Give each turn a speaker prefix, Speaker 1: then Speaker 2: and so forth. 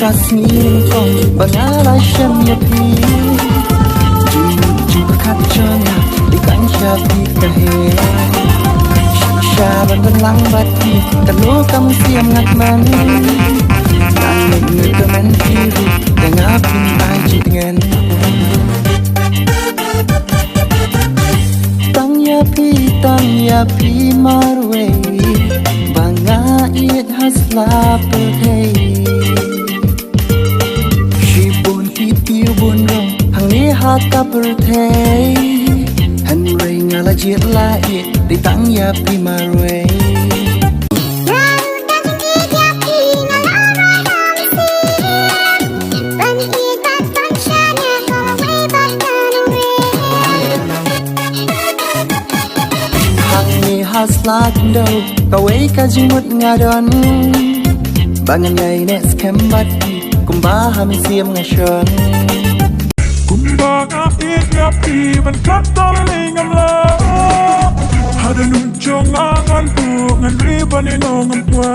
Speaker 1: kasih kong bangalah syamyapi jumpa kacanya di kancapi kahe syaban belang bati kalau kamu siam ngatman tanik ngekemen kiri dengan pintai dengan tang yapi marwe banga it hasla perhei shibun hitiu bun rong hang ni hata perthei han rei ngala jit la it di tang yapi marwe hasla kendo kawai kaji mut ngadon bangan ngai nes kembat kumba ham siam ngashon
Speaker 2: kumba ngapit ngapi man katol lingam la hada nun chong angan pu ngan riban inong ampa